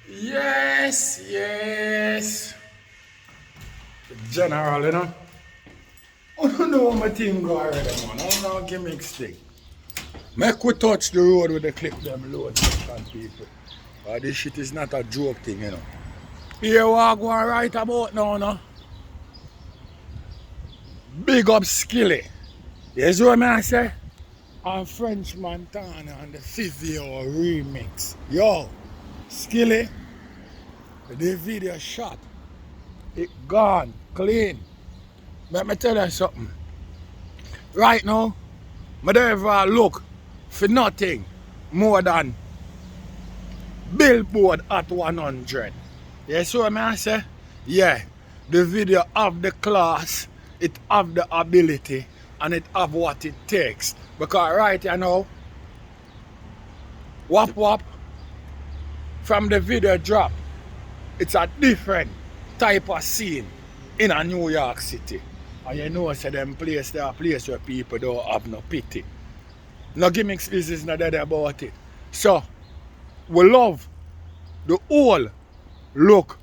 Yes. General, you know. I don't know what my thing go already, man. I don't know gimmicks thing. Make we touch the road with the clip them load section people. This shit is not a joke thing, you know. Here what I go and write about now, no? Big up Skilly. You see what I say? And French Montana and the 50-hour remix. Yo, Skilly, the video shot. It gone, clean. Let me tell you something. Right now, I don't ever look for nothing more than Billboard at 100. You see what I say? Yeah, the video have the class, it have the ability, and it have what it takes. Because right you know, whap whap, from the video drop, it's a different type of scene in a New York City. And you know, say them place, there are places where people don't have no pity. No gimmicks business not there about it. So, we love the whole look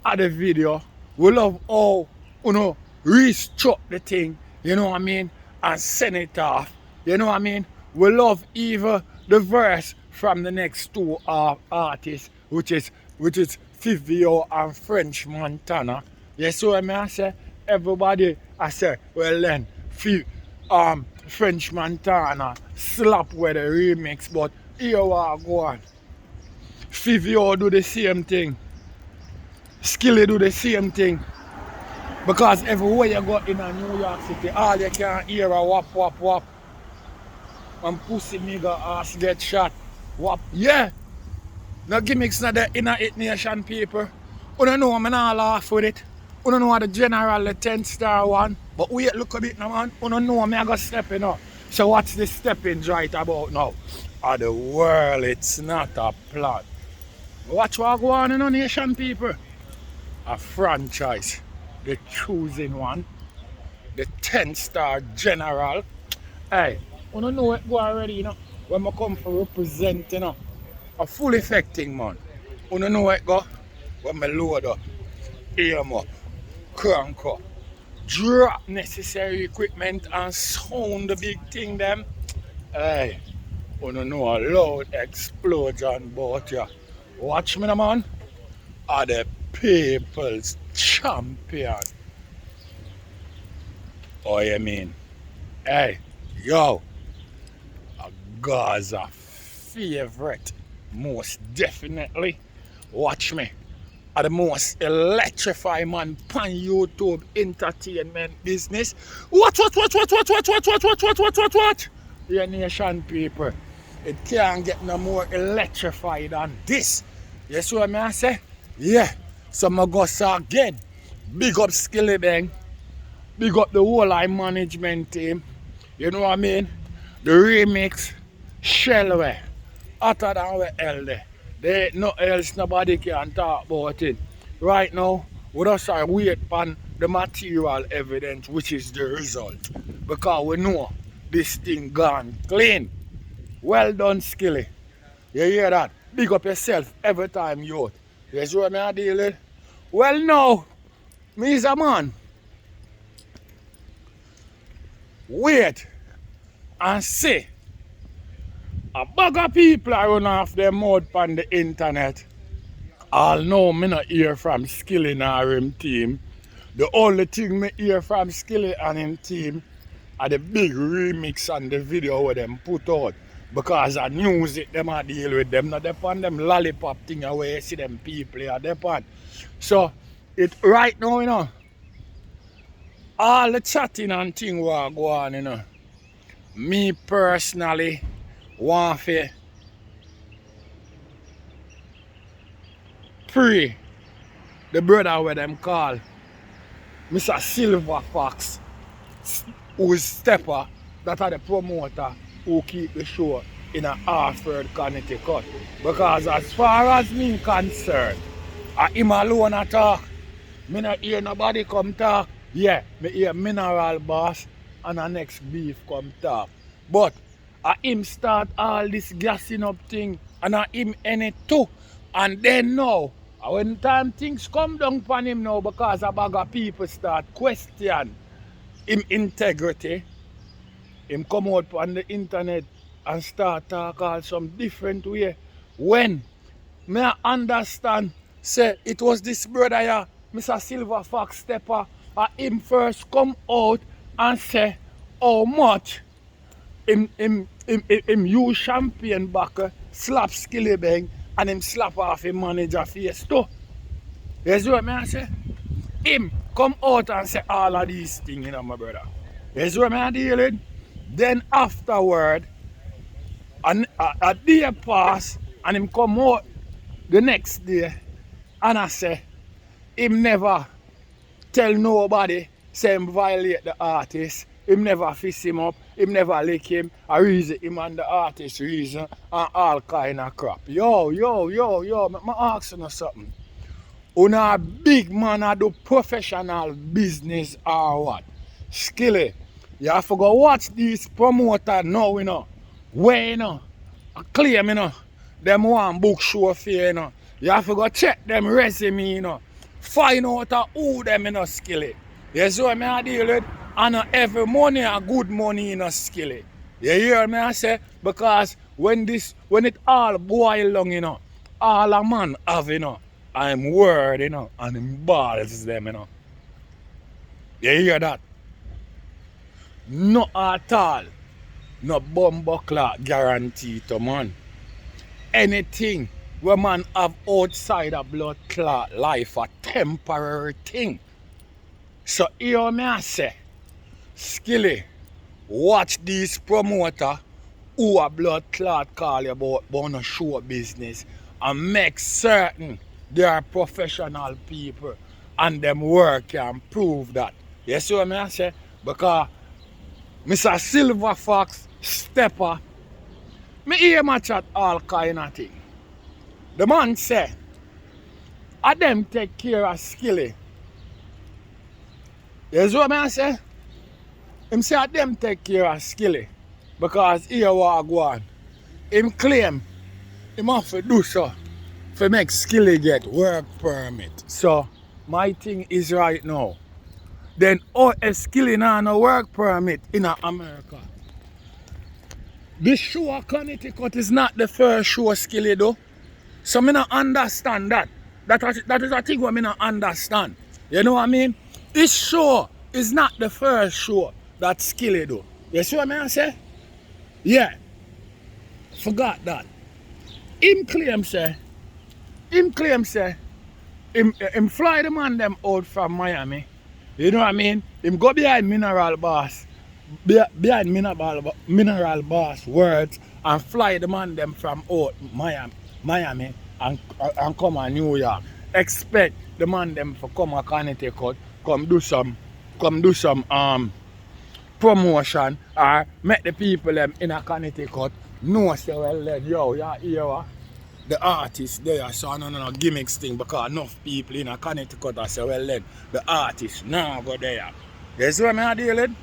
at the video. We love how, you know, restructure the thing, you know what I mean, and send it off. You know what I mean? We love even the verse from the next two artists, which is 50-Yo and French Montana. You see what I say? Everybody, I say, well then, French Montana slap with the remix, but here we are going. 50-Yo do the same thing. Skilly do the same thing. Because everywhere you go in a New York City, all you can hear a whap whap whap. And pussy nigga ass get shot. Whap. Yeah. No gimmicks not there in a Hit Nation people. You don't know I'm not laugh with it. You don't know what the general the 10-star one. But wait, look a bit now, man. You don't know I'm going to step in now. So what's the stepping right about now? The world, it's not a plot. Watch what go on in a nation people. A franchise. The choosing one. The 10-star general. Hey, you don't know what go already, you know. When I come for represent, you know. A full effecting man. You don't know what go? When I load up. Aim up. Crank up. Drop necessary equipment and sound the big thing them. Hey, you don't know a loud explosion about ya. Watch me, man. Are the people's champion. Oh, you mean? Hey, yo, a Gaza favorite, most definitely. Watch me. Are the most electrifying man pan YouTube entertainment business. What? Your nation people. It can't get no more electrified than this. You see what I say? Yeah. So I go again. Big up skillibeng. Big up the whole line management team. You know what I mean? The remix, Shellway. Hotter than we hell there. There ain't nothing else nobody can talk about it. Right now, we just are wait on the material evidence, which is the result. Because we know this thing gone clean. Well done, Skilly. You hear that? Big up yourself every time, youth. You see what I deal with? Well, now, me is a man. Wait and see. A bag of people are run off their mouth on the internet. All know me not hear from Skilly nor him team. The only thing me hear from Skilly and him team are the big remix and the video where them put out. Because the music them a deal with them, not depend them lollipop thing where you see them people are depend. So it right now, you know, all the chatting and thing will go on, you know. Me personally want to pray the brother where them call Mr. Silver Fox, who is stepper, that are the promoter who keep the show in a Hartford, Connecticut. Because as far as me concerned, him alone a talk. Me not hear nobody come talk. Yeah, me hear Mineral Boss and the next beef come talk. But him start all this gassing up thing and him end it too. And then now, when time things come down upon him now, because a bag of people start question him integrity, him come out on the internet and start talk all some different way. When me I understand, say it was this brother here, Mr. Silver Fox Stepper, him first come out and say how much him use champagne backer, slap skillibeng, and him slap off him manager face too. You see what I say? Him come out and say all of these things, you know, my brother. You see what I deal with? Then afterward, a day pass, and him come out the next day, and I say, him never tell nobody, say him violate the artist. Him never fist him up, him never lick him, I reason him and the artist reason, and all kind of crap. Yo, me ask you something. Una big man a do professional business or what? Skilly, you have to go watch these promoters now, you know. Where, you know, I claim, you know, them want book show for you, you know. You have to go check them resume, you know. Find out who them, you know, Skilly. You see what I deal with? And every money a good money in a Skilly. You hear me I say? Because when it all boil down, you know, all a man have, you know, I'm word, you know, and him balls them, you know. You hear that? Not at all. No bumbuckler guarantee to man. Anything where man have outside a blood clot life a temporary thing. So hear me I say, Skilly, watch these promoter who a blood clot call you about no show business and make certain they are professional people and them work can prove that. You see what I say? Because Mr. Silver Fox Stepper, me hear my chat all kind of thing. The man say, I them take care of Skilly. You see what I say? Him say them take care of Skilly because here what go on. Him claim him have to do so to make Skilly get work permit. So my thing is right now. Then if Skilly now no work permit in America. This show of Connecticut is not the first show Skilly do. So me not understand that. That is a thing what me not understand. You know what I mean? This show is not the first show that Skilly do. You see what I say? Yeah. Forgot that. Him claim say, him fly the man them out from Miami. You know what I mean? Him go behind Mineral Boss. Behind Mineral Boss words and fly the man them from out Miami and come to New York. Expect the man them for come to Connecticut, come do some promotion or make the people them in a Connecticut know say well then yo hear the artist there so no gimmicks thing because enough people in a Connecticut I say well then the artist now go there. You see what I deal with?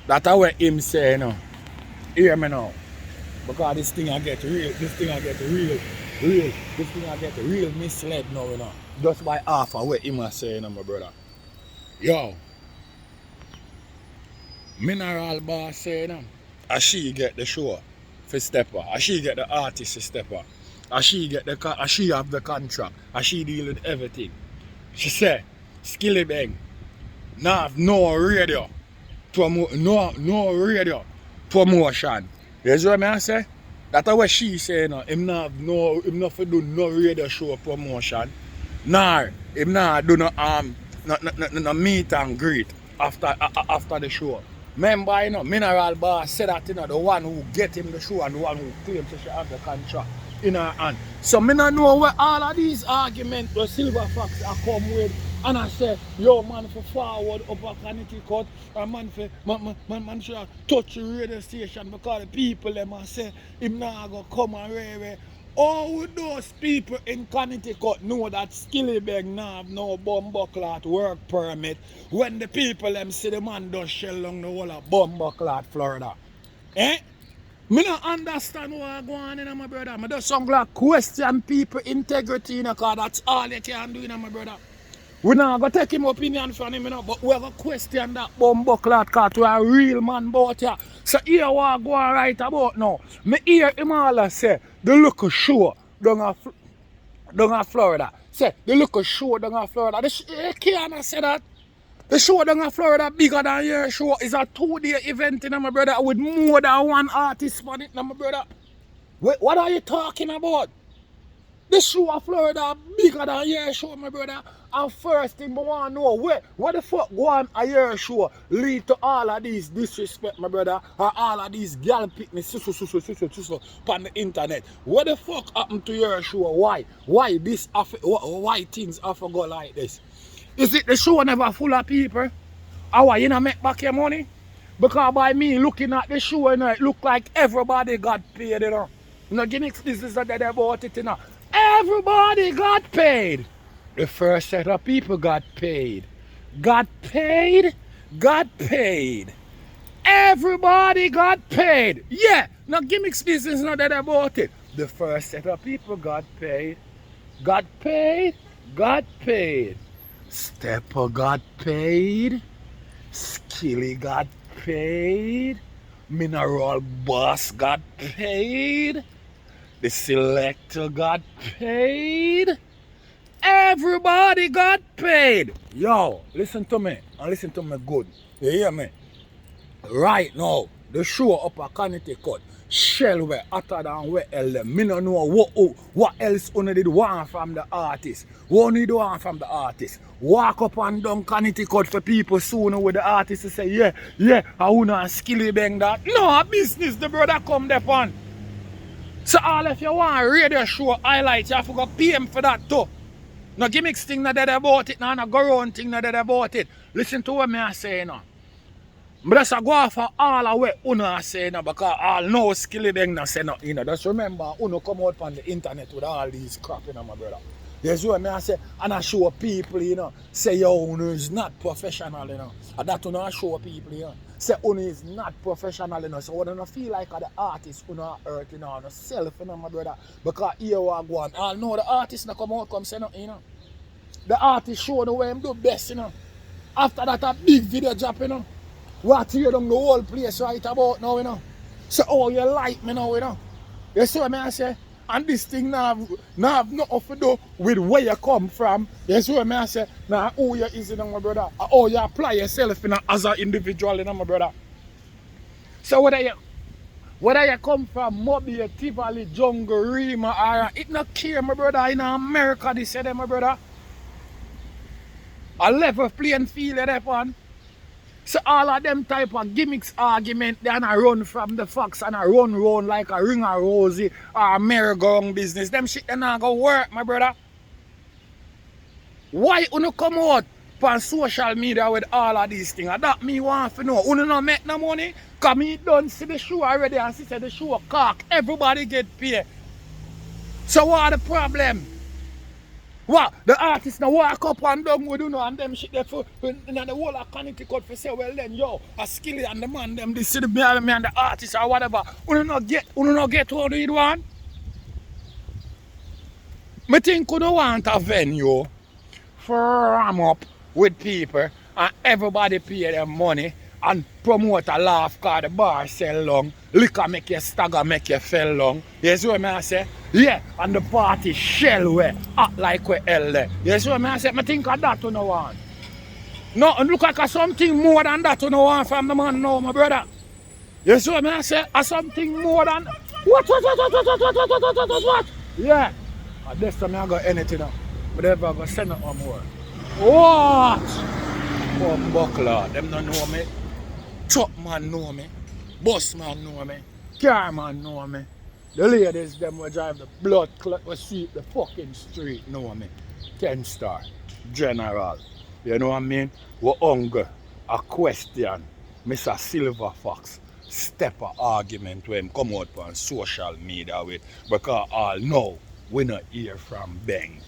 That's what him say you know. Hear me now. Because this thing I get real misled now, you know. Just by half of what him say, you know, my brother. Yo. Mineral Boss say, you know, as she get the show for Stepper, as she get the artist for Stepper, as she have the contract, as she deal with everything. She say, Skillibeng, now have no radio promotion. You see what I say? That's what she say, you know. Him not do no radio show promotion. Nor him not do no meet and greet after the show. Remember, you know, Mineral Boss said that, you know, the one who get him the show and the one who claims she have the contract in her hand. So me not know where all of these arguments the Silver Fox are come with. And I say, yo man for forward up a Connecticut, and man should touch the radio station because the people them I say him not go come and rare. All those people in Connecticut know that Skillibeng now have no bumbuckler work permit when the people them see the man does shell along the whole of bumbuckler Florida. Eh? Me not understand what going on, my brother. I just some like question people integrity, because that's all they can do, my brother. We not going to take him opinion from him, but we have a question that bumbuckler cat to a real man about here. So here what go on right about now. Me hear him all say, the local show down at Florida. Say, the local show down at Florida. You can't say that. The show down in Florida bigger than your show. It's a 2-day event, my brother, with more than one artist on it, my brother. What are you talking about? The show of Florida bigger than your show, my brother. And first thing I want to know, what the fuck go on a your show lead to all of these disrespect, my brother, or all of these girl picnics on the internet? What the fuck happened to your show? Why? Why things have to go like this? Is it the show never full of people? How you not make back your money? Because by me looking at the show, it look like everybody got paid, No gimmicks, this is that about it, Everybody got paid. The first set of people got paid. Got paid. Everybody got paid. Yeah, no gimmicks business, not that about it. The first set of people got paid. Got paid. Stepper got paid. Skilly got paid. Mineral Boss got paid. The Selector got paid. Everybody got paid. Yo, listen to me. And listen to me good. You hear me? Right now, the show up at Connecticut. Shell way hotter than where else. Me no know what else only did want from the artist. What need want from the artist? Walk up and down Connecticut for people sooner with the artist to say, yeah, I wanna skillibeng that. No, a business the brother come there on. So all if you want a radio show highlights, you have to go pay him for that too. No gimmicks thing not dead about it, no go round thing not dead about it. Listen to what I say now. But that's a go for all of what Uno say now, because all know skillibeng not say nothing. Just remember, Uno come out on the internet with all these crap, my brother. That's what I say, and I show people, say your Uno is not professional, And that Uno show people, say Uno is not professional, So when I feel like the artist Uno hurt, no self, my brother. Because here we go on. All know the artist not come out, come say nothing, The artist show the way him do best, After that, a big video drop, What tear down the whole place right about now, So, oh, you like me now, You see what I say? And this thing now have nothing to do with where you come from. You see what I say? Now, who you is, my brother. How you apply yourself, as an individual, my brother. So, whether you come from Mobile, Tivoli, Jungle, Rima, or it not care, my brother, in America, they say that, my brother. A level playing field, on. So all of them type of gimmicks argument, they a run from the fox and a run round like a ring of rosy or a merry-go-round business. Them shit they not go work, my brother. Why you come out on social media with all of these things? That me want to know. You not make no money? Because me done see the show already and see the show cock. Everybody get paid. So what the problem? What? The artists now walk up and down with and them shit there for in the whole of Connecticut for say, well then a skilly and the man them this me and the artist or whatever. You not get what you want. Me think you don't want a venue for ram up with people and everybody pay them money and promote a laugh cause the bar sell long, liquor make you stagger, make you fell long. You see what I say? Yeah, and the party shell way, act like we hell there. You see what I say? I think of that you no want. No, and look like something more than that you no want from the man now, my brother. You see what I say? Something more than what? Yeah. And this time I got anything now. But if I go send it on more. What? Come buckler, them don't know me. Truck man know me. Bus man know me. Car man know me. The ladies them will drive the blood clot will sweep the fucking street know me. 10 star. General. You know what I mean? We hunger. A question. Mr. Silver Fox. Step a argument when come out on social media with because all know we not hear from Beng.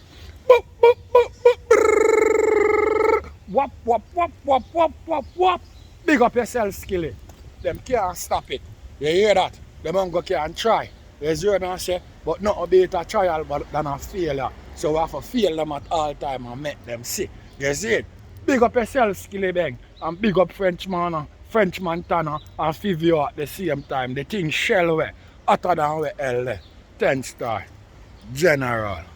Whap, whap, whap, whap, whap, whap, whap. Big up yourself, Skilly. Them can't stop it. You hear that? The man go can try. Yes, you know say, but not be it a trial but than a failure. So we have to fail them at all time and make them see. You see it? Big up yourself, skillibeng, and big up Frenchman, French Montana and Fivio at the same time. The thing shell way, hotter than we hell there. 10 star. General.